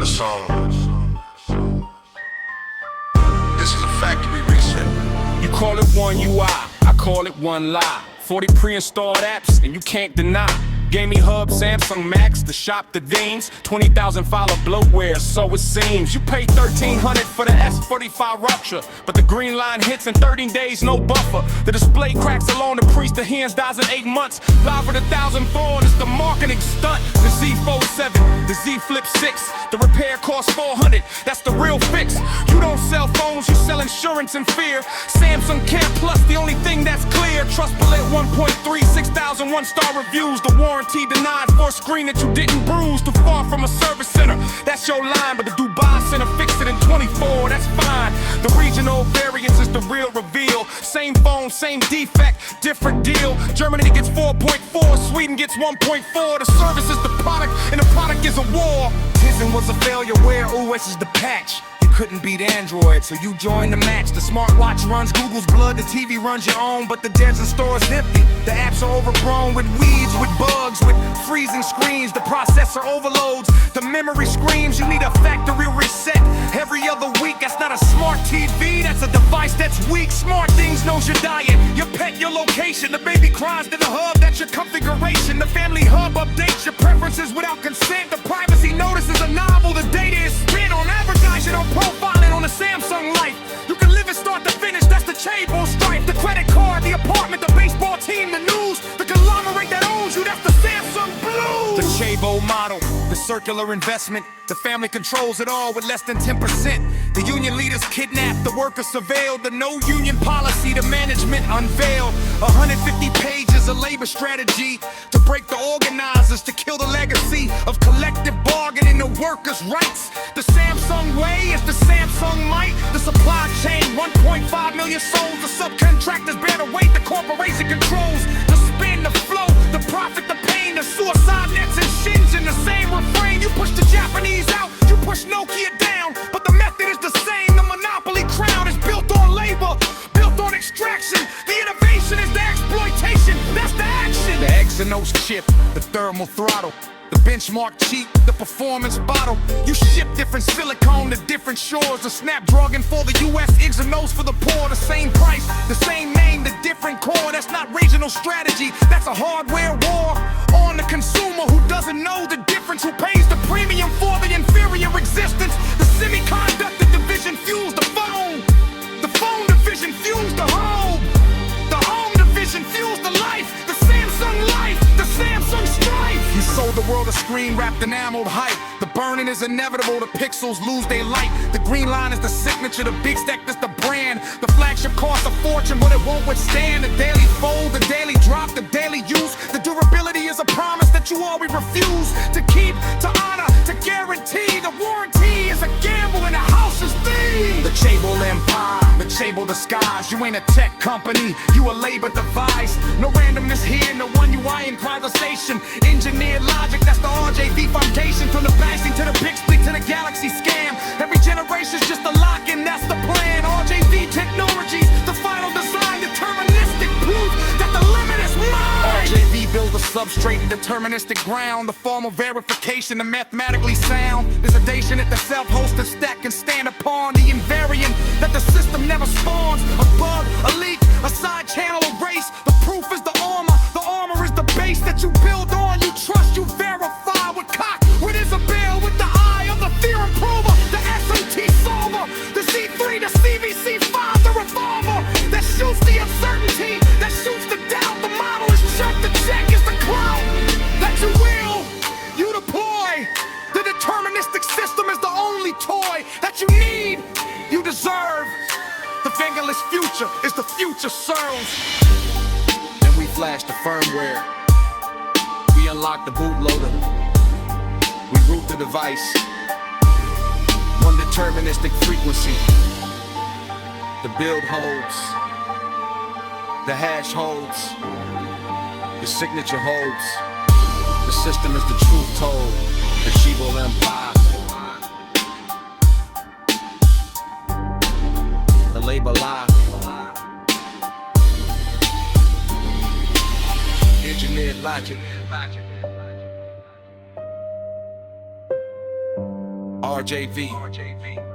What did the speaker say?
got a song. This is a factory reset. You call it one UI, I call it one lie. 40 pre-installed apps, and you can't deny. Gaming Hub, Samsung Max, the shop, the Deans. 20,000 follow bloatware, so it seems. You pay $1,300 for the S25 Ultra, but the green line hits in 13 days, no buffer. The display cracks along the priest, the hinge dies in 8 months. Live with 1,000 Ford, it's the marketing stunt. The Z Fold 7, the Z Flip 6, the repair costs $400, that's the real fix. You don't sell phones, you sell insurance and fear. Samsung Care Plus, the only thing that's clear. Trustpilot 1.3, 6,000 one-star reviews. The warranty denied for a screen that you didn't bruise. Too far from a service center, that's your line. But the Dubai Center fixed it in 24, that's fine. The regional variance is the real reveal. Same phone, same defect, different deal. Germany gets 4.4, Sweden gets 1.4. The service is the product, and the product is a war. Tizen was a failure, where OS is the patch. Couldn't beat Android, so you joined the match. The smartwatch runs Google's blood, the TV runs your own, but the devs and stores empty. The apps are overgrown with weeds, with bugs, with freezing screens. The processor overloads, the memory screams. You need a factory reset every other week. That's not a smart TV, that's a device that's weak. Smart things knows your diet, your pet, your location. The baby cries to the hub, that's your configuration. The family hub updates your preferences without consent. The privacy notice is a novel, the data is spent on advertising, on profiling on a Samsung life. You can live it start to finish, that's the Chaebol strife. The credit card, the apartment, the baseball team, the news, the conglomerate that owns you, that's the Samsung Blues. The Chaebol model, the circular investment. The family controls it all with less than 10%. The union leaders kidnapped, the workers surveilled. The no union policy, the management unveiled. 150 pages of labor strategy to break the organizers, to kill the legacy of collective bargaining, the workers' rights. The Samsung way is the Samsung might. The supply chain, 1.5 million souls. The subcontractors bear the weight, the corporation controls. The spin, the flow, the profit, the pain. The suicide nets and shins in the same refrain. You push the Japanese out, you push Nokia down, but the method is the same. The monopoly crown is built on labor, built on extraction. The innovation is the exploitation, that's the action. The Exynos chip, the thermal throttle, the benchmark cheap, the performance bottle. You ship different silicone to different shores. The Snapdragon for the US, Exynos for the poor. The same price, the same name, the different core. That's not regional strategy, that's a hardware war on the consumer who doesn't know the difference, who pays the premium for the inferior existence. The semiconductor division fuels the phone division fuels the home division fuels the life. The Samsung life, the Samsung strife. You sold the world a screen wrapped enameled hype. The burning is inevitable, the pixels lose their light. The green line is the signature, the big stack is the brand. The flagship costs a fortune, but it won't withstand the daily fold, the daily drop, the daily use. The durability is a promise that you always refuse to keep, to honor, to guarantee. The warranty is a gamble and the house is thieves. The Chaebol Empire, the Chaebol disguise. You ain't a tech company, you a labor device. No randomness here, no one UI improvisation. Engineered logic, that's the RJV foundation. From the bashing to the big split to the galaxy scam. Every generation's just a lock-in, that's the plan. RJV technologies, the final design. Deterministic proof that the limit is mine. RJV builds a substrate in deterministic ground. The formal verification, the mathematically sound. The sedation at the self-hosted stack can stand upon. The invariant that the system never spawns. A bug, a leak, a side channel, a race. The proof is the armor is the base that you build on. You trust, you verify with cock, with Isabel, with the eye of the theorem prover. The SMT solver, the Z3, the CVC5, the revolver that shoots the uncertainty, that shoots the doubt. The model is check, the check is the cloud that you deploy. The deterministic system is the only toy that you need, you deserve. The fingerless future is the future serves. Then we flash the firmware, we unlock the bootloader, we root the device. One deterministic frequency. The build holds, the hash holds, the signature holds. The system is the truth told. The Chaebol Empire, the labor live. Engineered logic. RJV.